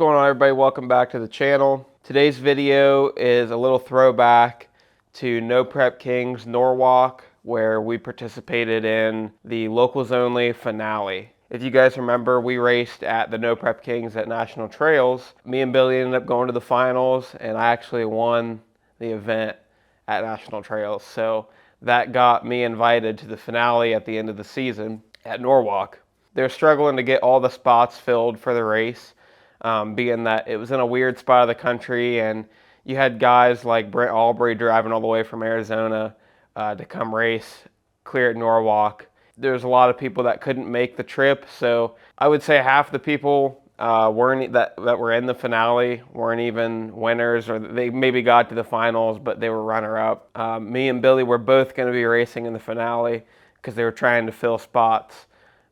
going on, everybody? Welcome back to the channel. Today's video is a little throwback to No Prep Kings Norwalk, where we participated in the locals only finale. If you guys remember, we raced at the No Prep Kings at National Trails. Me and Billy ended up going to the finals, and I actually won the event at National Trails. So that got me invited to the finale at the end of the season at Norwalk. They're struggling to get all the spots filled for the race, being that it was in a weird spot of the country, and you had guys like Brent Albury driving all the way from Arizona to come race clear at Norwalk. There's a lot of people that couldn't make the trip, so I would say half the people that were in the finale weren't even winners, or they maybe got to the finals, but they were runner-up. Me and Billy were both going to be racing in the finale because they were trying to fill spots.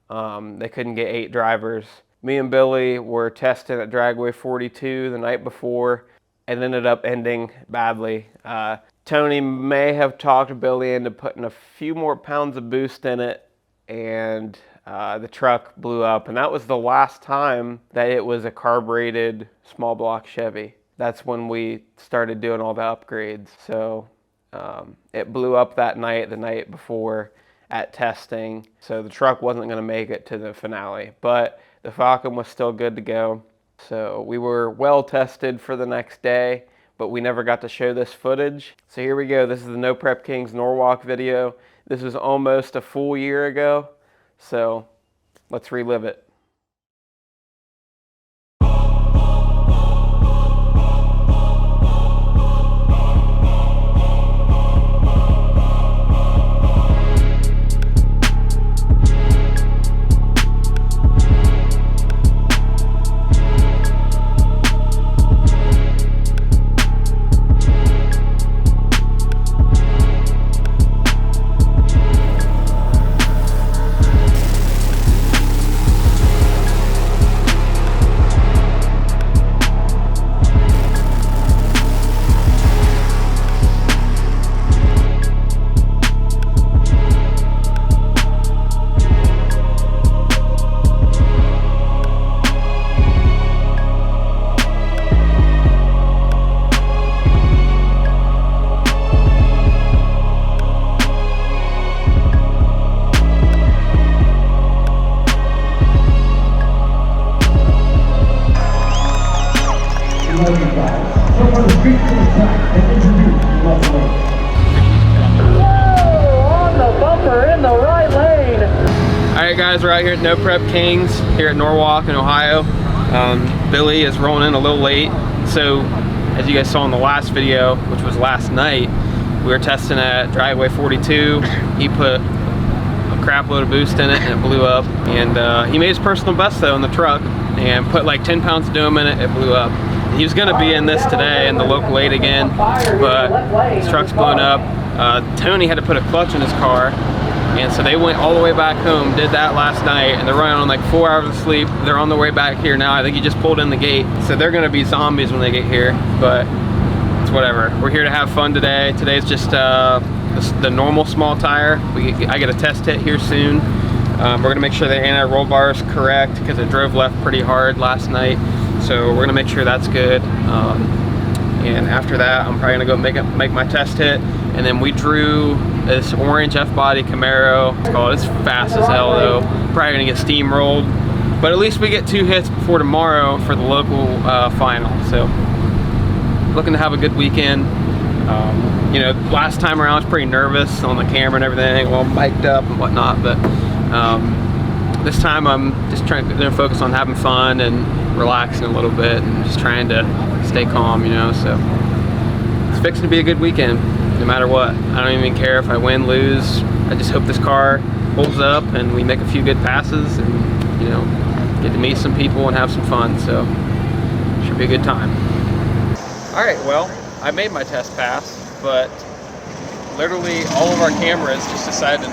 They couldn't get 8 drivers. Me and Billy were testing at Dragway 42 the night before and ended up ending badly. Tony may have talked Billy into putting a few more pounds of boost in it, and the truck blew up. And that was the last time that it was a carbureted small block Chevy. That's when we started doing all the upgrades. So it blew up that night, the night before, at testing, so the truck wasn't going to make it to the finale, but the Falcon was still good to go. So we were well tested for the next day, but we never got to show this footage. So here we go. This is the No Prep Kings Norwalk video. This was almost a full year ago, so let's relive it. Alright guys, we're out here at No Prep Kings here at Norwalk in Ohio. Billy is rolling in a little late, so as you guys saw in the last video, which was last night, we were testing at Dragway 42. He put a crap load of boost in it and it blew up, and he made his personal best though in the truck and put like 10 pounds of doom in it. It blew up. He was going to be in this today in the local 8 again, but his truck's blown up. Tony had to put a clutch in his car, and so they went all the way back home, did that last night, and they're running on like 4 hours of sleep. They're on their way back here now. I think he just pulled in the gate, so they're going to be zombies when they get here, but it's whatever. We're here to have fun today. Today's just the normal small tire. I get a test hit here soon. We're going to make sure the anti-roll bar is correct because it drove left pretty hard last night. So we're gonna make sure that's good, and after that I'm probably gonna go make my test hit, and then we drew this orange F-body Camaro. It's fast as hell though, probably gonna get steamrolled, but at least we get 2 hits before tomorrow for the local final. So looking to have a good weekend. You know, last time around I was pretty nervous on the camera and everything, well mic'd up and whatnot, but this time I'm just trying to focus on having fun and relaxing a little bit and just trying to stay calm, you know. So it's fixing to be a good weekend no matter what. I don't even care if I win, lose. I just hope this car holds up and we make a few good passes and, you know, get to meet some people and have some fun. So should be a good time. All right, well, I made my test pass, but literally all of our cameras just decided,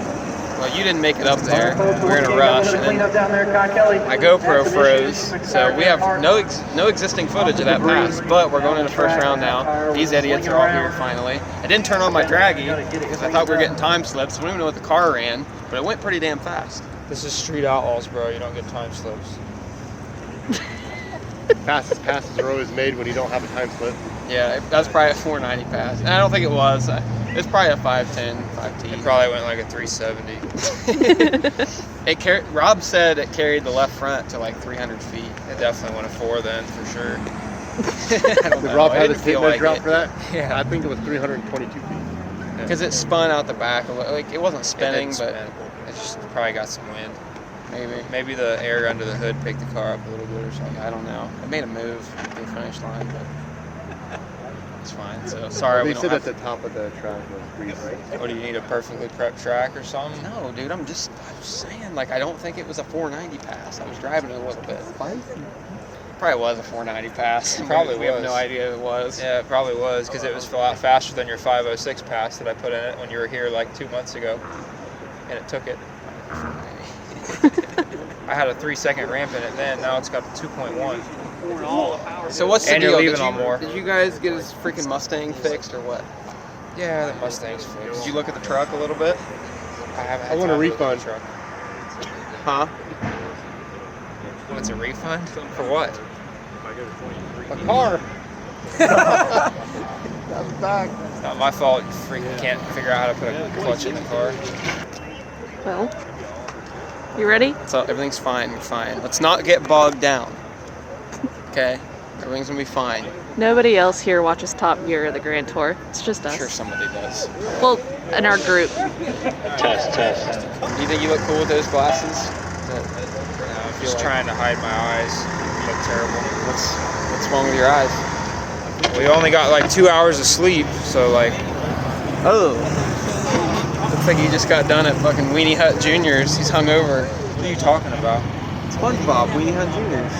well, you didn't make it up there. We're in a rush, and my GoPro froze, so we have no existing footage of that pass. But we're going into first round now. These idiots are all here finally. I didn't turn on my draggy because I thought we were getting time slips. We don't even know what the car ran, but it went pretty damn fast. This is Street Outlaws, bro. You don't get time slips. Fastest passes are always made when you don't have a time slip. Yeah, that's probably a 490 pass. And I don't think it was. It's probably a 510, 5T. It probably went like a 370. Rob said it carried the left front to like 300 feet. It definitely went a 4 then, for sure. I don't Did know. Rob I have the didn't tape feel measure like out for that? Yeah. I think it was 322 feet. Because it spun out the back. Like, it wasn't spinning, but it just probably got some wind. maybe. Maybe the air under the hood picked the car up a little bit or something. I don't know. It made a move to the finish line, but it's fine. So sorry. They we said don't at the top of the track was grease. What, do you need a perfectly prepped track or something? No, dude. I'm just saying. Like, I don't think it was a 490 pass. I was driving it a little bit. Probably was a 490 pass. Probably we have was. no idea it was. Yeah, it probably was, because it was a lot faster than your 506 pass that I put in it when you were here like 2 months ago, and it took it. I had a 3-second ramp in it then. Now it's got a 2.1. So what's the And deal? you're leaving on more. Did you guys get his freaking Mustang fixed or what? Yeah, the Mustang's fixed. Did you look at the truck a little bit? I haven't had I want a time to look at refund. the truck. Huh? What's a refund? For what? A car. That's back. It's not my fault you freaking can't figure out how to put a clutch in the car. Well, you ready? So everything's fine. We're fine. Let's not get bogged down. Okay? Everything's gonna be fine. Nobody else here watches Top Gear or the Grand Tour. It's just I'm us. sure somebody does. Well, in our group. Test. Do you think you look cool with those glasses? I'm just trying to hide my eyes. They look terrible. What's wrong with your eyes? We only got like 2 hours of sleep, so like, Oh. Looks like you just got done at fucking Weenie Hut Juniors. He's hungover. what are you talking about? SpongeBob, Weenie Hut Juniors.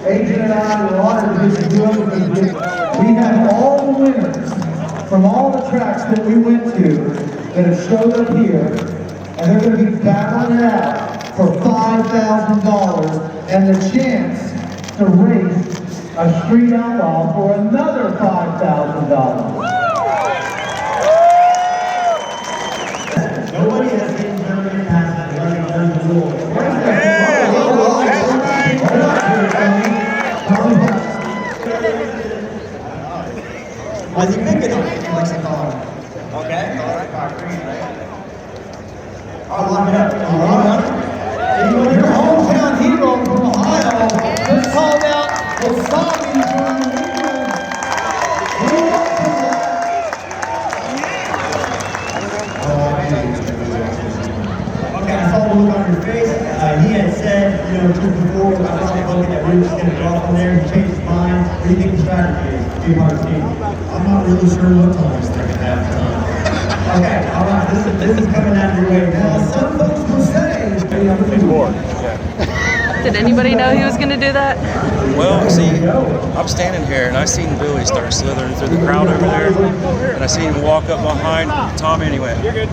Agent and I were honored to do it. We have all the winners from all the tracks that we went to that have showed up here, and they're going to be battling it out for $5,000 and the chance to race a street outlaw for another $5,000. Nobody has been permanent passes running under the rules. I think they can likes the car. Okay. I'll lock it up. All right. Your hometown hero from Ohio just called out WASABI from New England. Okay, I saw the look on your face. He had said, just before, I saw him looking at we were just going to draw from there. He changed his mind. What do you think the strategy is? I'm not really sure what Tommy's thinking half the time. Okay, all right, this is coming out your way now. Some folks will say, Did anybody know he was going to do that? Well, see, I'm standing here and I seen Billy start slithering through the crowd over there, and I seen him walk up behind Tommy and he went, "You're good."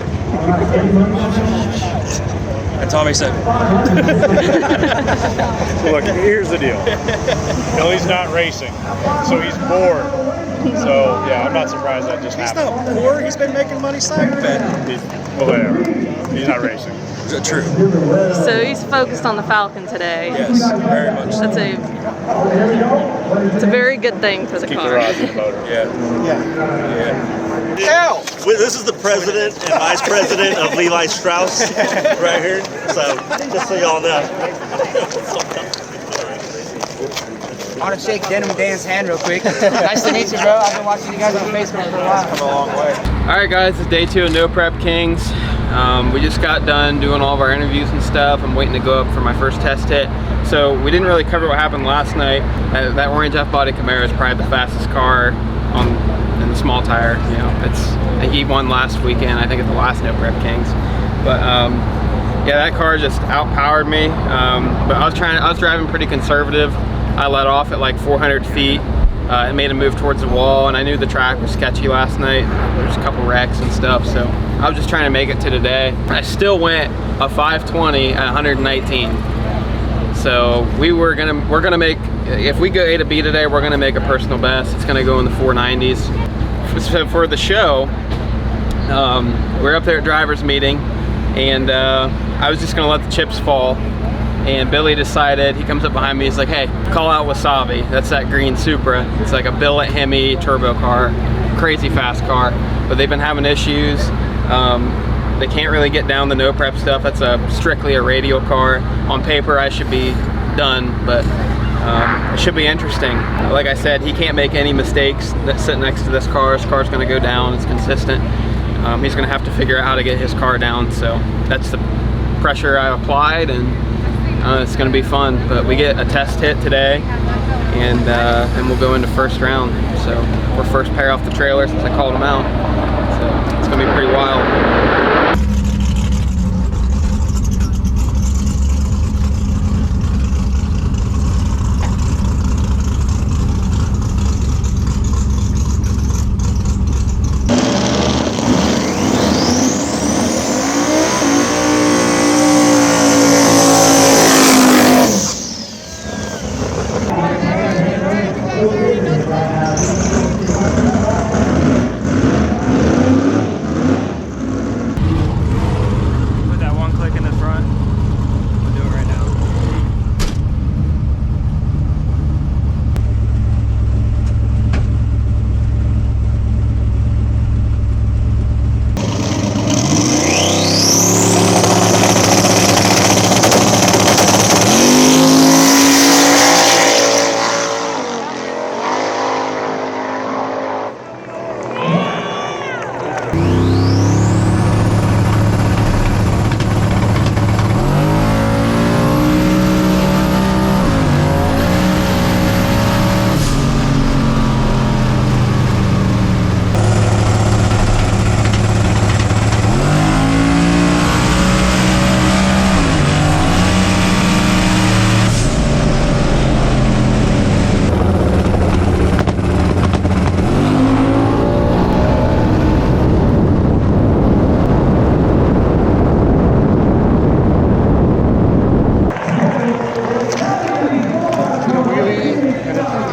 And Tommy said, So look, here's the deal. Billy's not racing, so he's bored. So yeah, I'm not surprised that just "He's happened. not poor. He's been making money side betting." Well, whatever. He's not racing. True. So he's focused on the Falcon today. Yes, very much. So. It's a very good thing for the Keep the car. rods in the motor. Well, this is the president and vice president of Levi Strauss right here. So, just so y'all know. I want to shake Denim Dan's hand real quick. Nice to meet you, bro. I've been watching you guys on Facebook for a while. Come a long way. All right, guys, it's day 2 of No Prep Kings. We just got done doing all of our interviews and stuff. I'm waiting to go up for my first test hit. So we didn't really cover what happened last night. That orange F-body Camaro is probably the fastest car in the small tire. You know, he won last weekend, I think, at the last No Prep Kings. But yeah, that car just outpowered me. But I was driving pretty conservative. I let off at like 400 feet. It made a move towards the wall, and I knew the track was sketchy last night. There's a couple wrecks and stuff, so I was just trying to make it to today. I still went a 520 at 119. So we're gonna make, if we go A to B today, we're gonna make a personal best. It's gonna go in the 490s. So for the show, we're up there at driver's meeting, and I was just gonna let the chips fall. And Billy decided, he comes up behind me, he's like, hey, call out WASABI. That's that green Supra. It's like a billet Hemi turbo car, crazy fast car. But they've been having issues. They can't really get down the no prep stuff. That's strictly a radial car. On paper, I should be done, but it should be interesting. Like I said, he can't make any mistakes that sit next to this car. His car's gonna go down, it's consistent. He's gonna have to figure out how to get his car down. So that's the pressure I applied, and it's going to be fun. But we get a test hit today, and we'll go into first round. So we're first pair off the trailer since I called them out. So it's going to be pretty wild.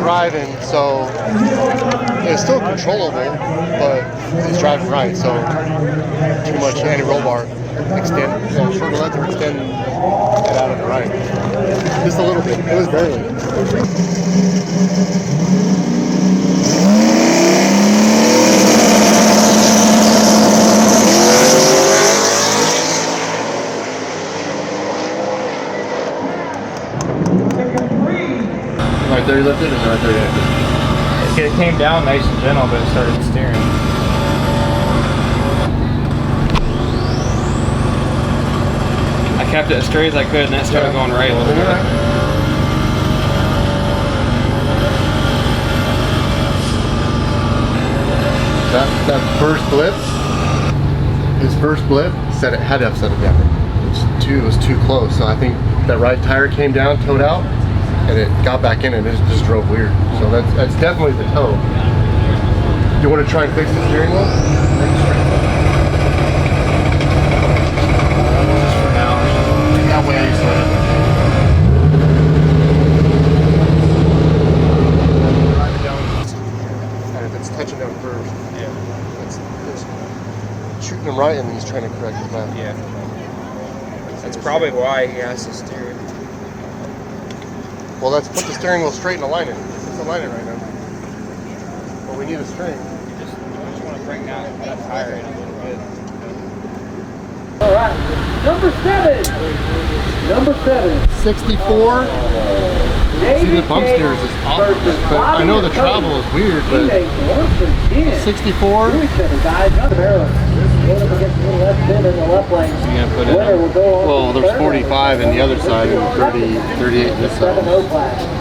Driving, so it's still controllable, but he's driving right, so too much anti-roll bar, extend, short left or extend it out of the right. Just a little bit, it was barely. Right there, left it, and right there, yeah. It came down nice and gentle, but it started steering. I kept it as straight as I could, and that started going right a little bit. That first blip, his first blip, had to have set it down. It was too close, so I think that right tire came down, towed out, and it got back in and it just drove weird. So that's definitely the toe. You want to try and fix the steering wheel? Just for now. That way I said it. Drive it down. And if it's touching down first, it's shooting him right, and then he's trying to correct his left. Yeah. That's probably why he has to steer it. Well, let's put the steering wheel straight and align it. Let's align it right now. Well, we need a string. You just want to bring that tire in a little bit. All right, number 7. Number 7. 64. See, the bump stairs is awful, but I know the travel is weird, but 64. Well, there's 45 in the other side and 38 this side.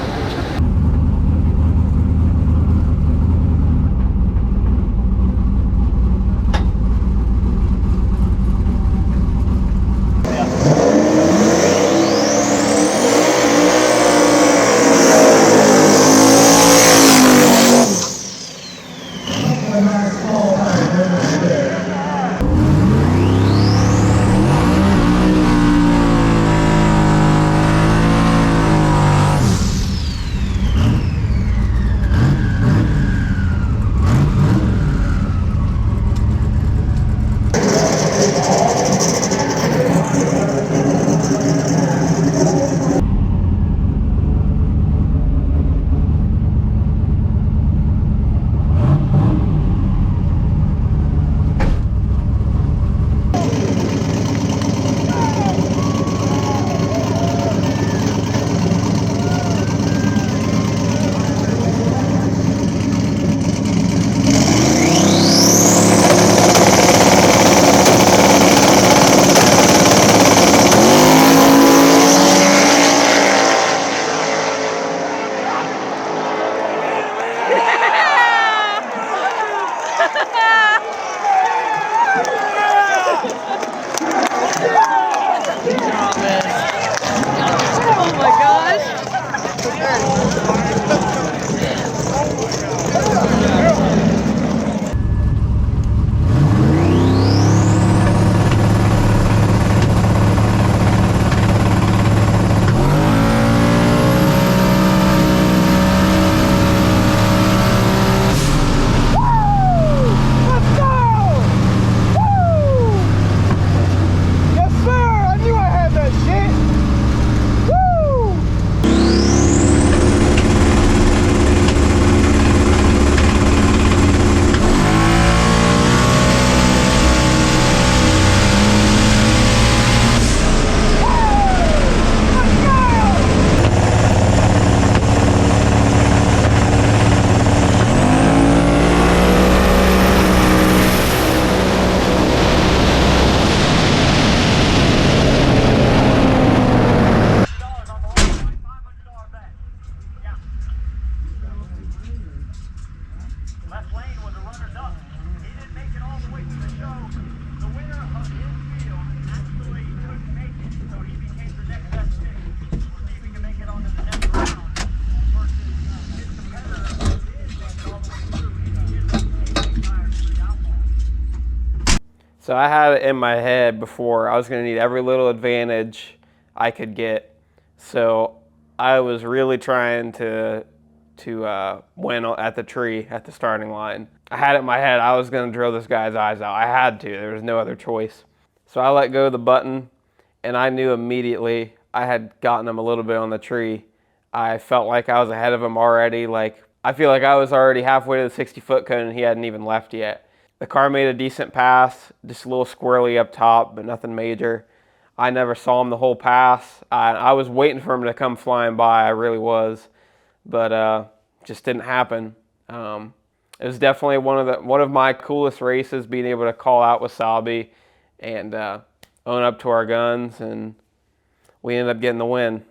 So I had it in my head before I was going to need every little advantage I could get. So I was really trying to win at the tree at the starting line. I had it in my head I was going to drill this guy's eyes out. I had to. There was no other choice. So I let go of the button, and I knew immediately I had gotten him a little bit on the tree. I felt like I was ahead of him already. Like, I feel like I was already halfway to the 60-foot cone and he hadn't even left yet. The car made a decent pass, just a little squirrely up top, but nothing major. I never saw him the whole pass. I was waiting for him to come flying by, I really was, but just didn't happen. It was definitely one of my coolest races, being able to call out WASABI and own up to our guns, and we ended up getting the win.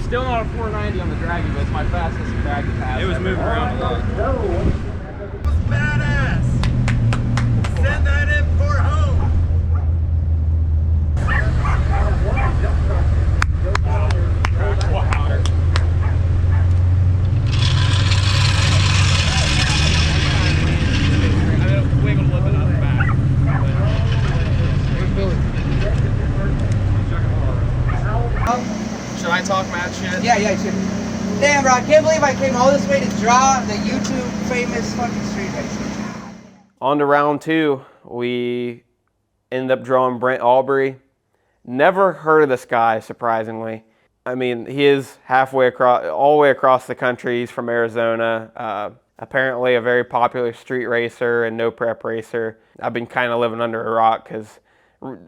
Still not a 490 on the draggy, but it's my fastest draggy pass. It was moving around a lot. Badass! Send that in for home! Should I talk mad shit? Yeah, you should. Damn, bro, I can't believe I came all this way to draw the YouTube famous fucking street racer. On to round 2, we ended up drawing Brent Aubrey. Never heard of this guy, surprisingly. I mean, he is halfway across, all the way across the country. He's from Arizona. Apparently a very popular street racer and no prep racer. I've been kind of living under a rock because,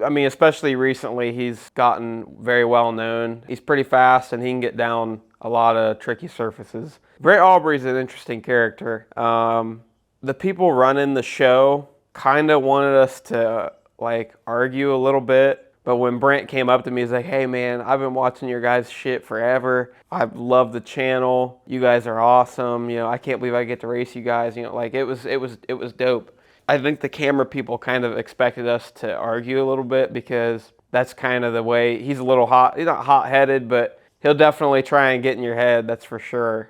I mean, especially recently, he's gotten very well known. He's pretty fast and he can get down a lot of tricky surfaces. Brent Aubrey's an interesting character. The people running the show kind of wanted us to like argue a little bit. But when Brent came up to me, he's like, hey man, I've been watching your guys' shit forever. I love the channel. You guys are awesome. You know, I can't believe I get to race you guys. You know, like it was dope. I think the camera people kind of expected us to argue a little bit because that's kind of the way, he's a little hot. He's not hot-headed, but he'll definitely try and get in your head, that's for sure.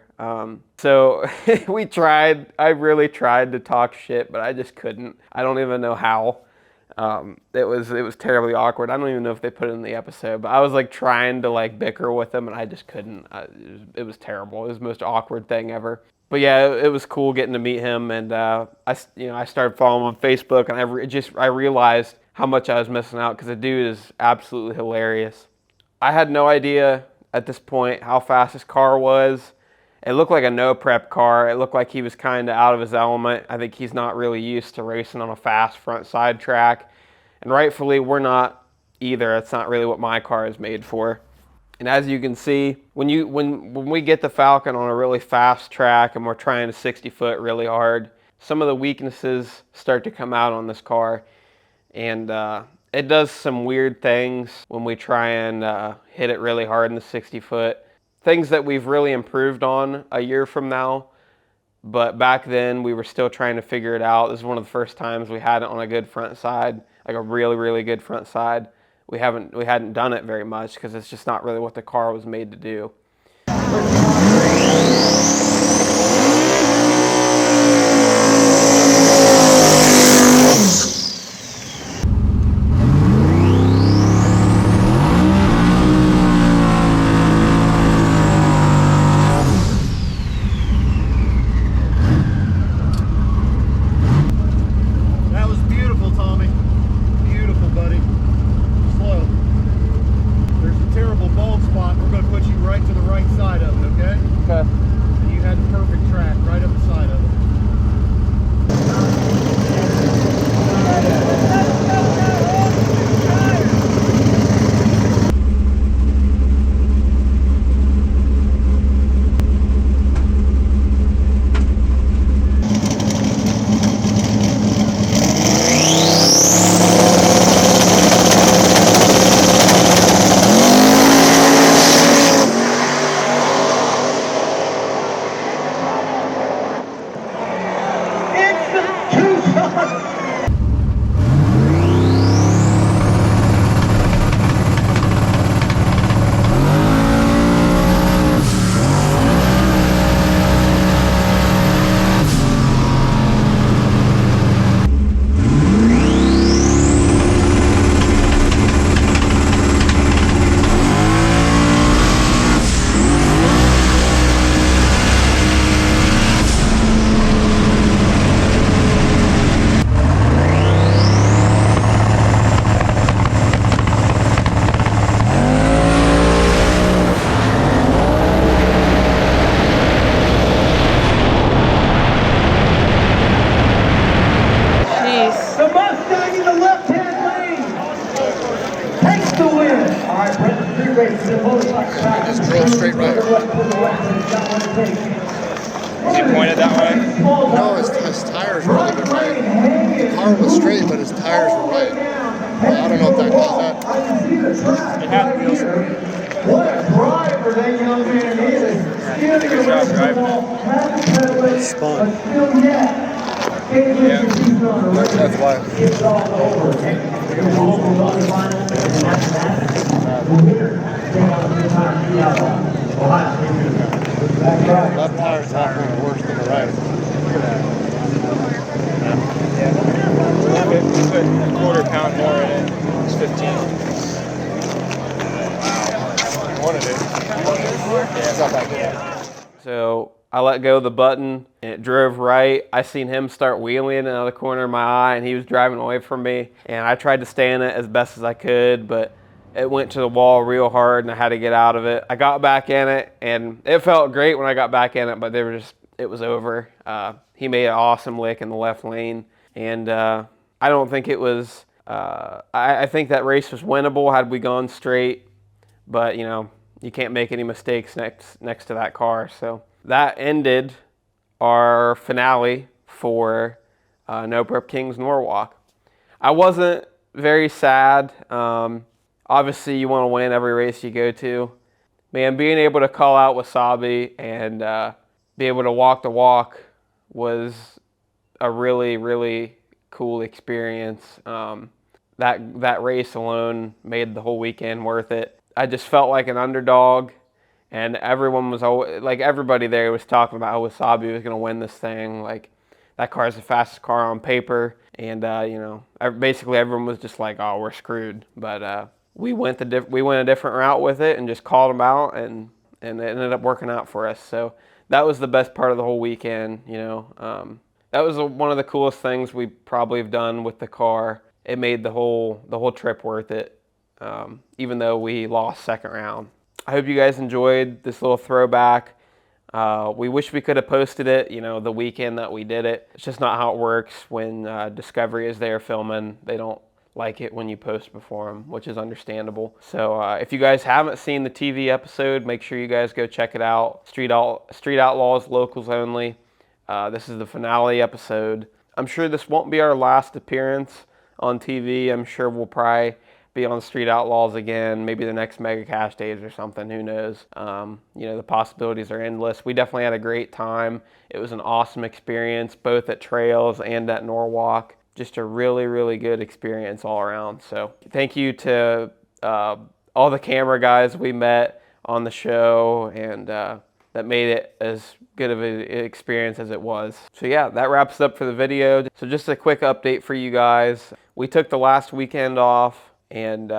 So we tried, I really tried to talk shit, but I just couldn't. I don't even know how. It was terribly awkward. I don't even know if they put it in the episode, but I was like trying to like bicker with him and I just couldn't. It was terrible. It was the most awkward thing ever. But yeah, it was cool getting to meet him, and I started following him on Facebook, and I realized how much I was missing out because the dude is absolutely hilarious. I had no idea at this point how fast his car was. It looked like a no prep car. It looked like he was kind of out of his element. I think he's not really used to racing on a fast front side track. And rightfully, we're not either. It's not really what my car is made for. And as you can see, when we get the Falcon on a really fast track and we're trying to 60 foot really hard, some of the weaknesses start to come out on this car. And it does some weird things when we try and hit it really hard in the 60 foot. Things that we've really improved on a year from now, but back then we were still trying to figure it out. This is one of the first times we had it on a good front side, like a really, really good front side. We hadn't done it very much because it's just not really what the car was made to do. Just drove straight right. Was he pointed that way? No, his tires were a little bit right. The car was straight, but his tires were right. Well, I don't know if that caused that. It had to be. What a driver that young man is. Good job driving it. Spun. Yeah. That's why. Left tire's definitely worse than the right. Put a quarter pound more in it. It's 15. Wow. You wanted it. Yeah, it's not that good. So I let go of the button and it drove right. I seen him start wheeling out of the corner of my eye and he was driving away from me. And I tried to stay in it as best as I could, but it went to the wall real hard and I had to get out of it. I got back in it and it felt great when I got back in it, but it was over. He made an awesome lick in the left lane. And I don't think it was, I think that race was winnable had we gone straight, but you know, you can't make any mistakes next to that car. So that ended our finale for No Prep Kings Norwalk. I wasn't very sad. Obviously, you want to win every race you go to. Man, being able to call out WASABI and be able to walk the walk was a really, really cool experience. That race alone made the whole weekend worth it. I just felt like an underdog, and everyone was always, like, everybody there was talking about how WASABI was going to win this thing. Like, that car is the fastest car on paper, and you know, basically everyone was just like, "Oh, we're screwed." But we went a different route with it and just called them out, and it ended up working out for us. So that was the best part of the whole weekend. You know, that was one of the coolest things we probably have done with the car. It made the whole trip worth it, even though we lost second round. I hope you guys enjoyed this little throwback. We wish we could have posted it, you know, the weekend that we did it. It's just not how it works when Discovery is there filming. They don't like it when you post before them, which is understandable. So if you guys haven't seen the TV episode, make sure you guys go check it out. Street Outlaws, locals only. This is the finale episode. I'm sure this won't be our last appearance on TV. I'm sure we'll probably be on Street Outlaws again, maybe the next Mega Cash Days or something, who knows. You know, the possibilities are endless. We definitely had a great time. It was an awesome experience, both at Trails and at Norwalk. Just a really, really good experience all around. So thank you to all the camera guys we met on the show, and that made it as good of an experience as it was. So yeah, that wraps up for the video. So just a quick update for you guys. We took the last weekend off, and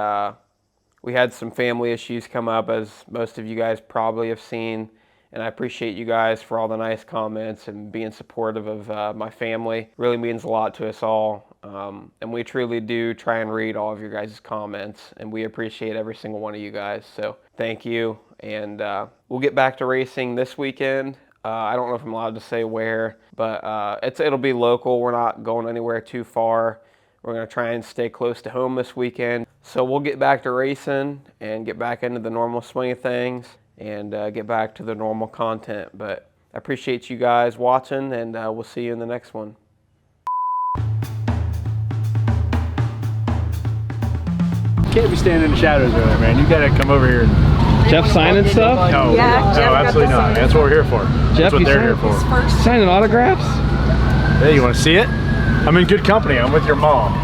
we had some family issues come up, as most of you guys probably have seen. And I appreciate you guys for all the nice comments and being supportive of my family. Really means a lot to us all. And we truly do try and read all of your guys' comments, and we appreciate every single one of you guys. So thank you. And we'll get back to racing this weekend. I don't know if I'm allowed to say where, but it'll be local. We're not going anywhere too far. We're going to try and stay close to home this weekend. So we'll get back to racing and get back into the normal swing of things and get back to the normal content. But I appreciate you guys watching, and we'll see you in the next one. Can't be standing in the shadows over there, man. You gotta come over here. Jeff signing stuff? No, Yeah, no, Jeff absolutely not. That's what we're here for. Jeff, That's what they're here for. Signing autographs? Hey, you want to see it? I'm in good company. I'm with your mom.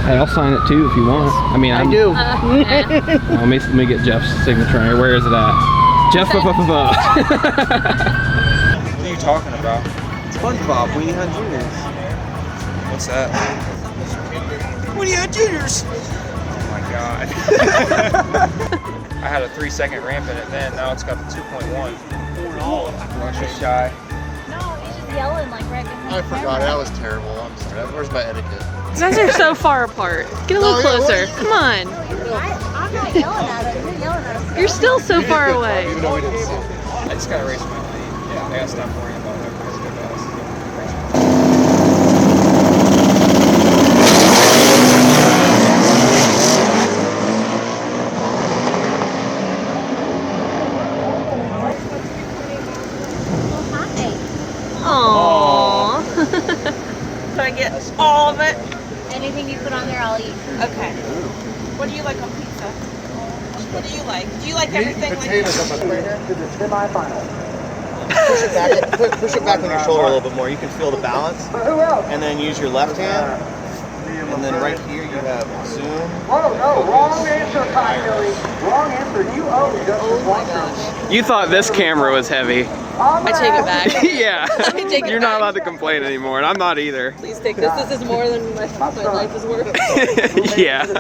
Hey, I'll sign it too if you want. I mean, I do. Let me get Jeff's signature here. Where is it at? Jeff. What are you talking about? SpongeBob, Weenie Hunt Juniors. What's that? Weenie Hunt Juniors. Oh my god. I had a 3-second ramp in it then. Now it's got the 2.1. Just shy. No, he's just yelling like right behind I forgot it. That was terrible. I'm sorry. Where's my etiquette? You guys are so far apart. Get a little closer. Come on. I'm not yelling at him. You're yelling at him. You're still so far away. Even though we didn't see it. I just gotta race my feet. Yeah, I gotta stop worrying about it. Aww. Do I get all of it? Anything you put on there, I'll eat. Okay. What do you like on pizza? What do you like? Do you like everything like Potatoes that? on my plate. To the semifinal. Push it back on your shoulder a little bit more. You can feel the balance. And then use your left hand. And then right here you have zoom. Oh no, wrong answer, Kylie. Wrong answer. You owe Justice Walker. You thought this camera was heavy. I take it back. Yeah. I take it You're not back. allowed to complain anymore, and I'm not either. Please take this. This is more than my life is worth. Yeah. It's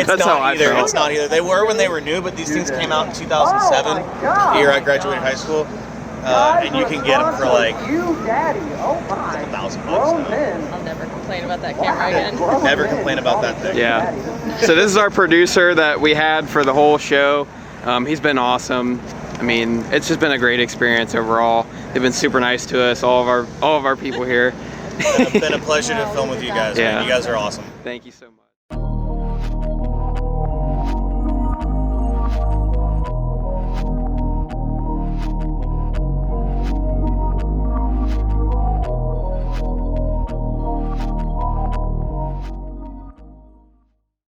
That's not how I either. felt. It's not either. They were when they were new, but these things came out in 2007, the year I graduated high school. and you can get them for like You, Daddy. Oh my. $1,000 Grown now. men. I'll never complain about that camera again. Never complain about that thing. Yeah. So this is our producer that we had for the whole show. He's been awesome. I mean, it's just been a great experience overall. They've been super nice to us, all of our people here. It's been a pleasure to film with you guys. Yeah. Man. You guys are awesome. Thank you so much.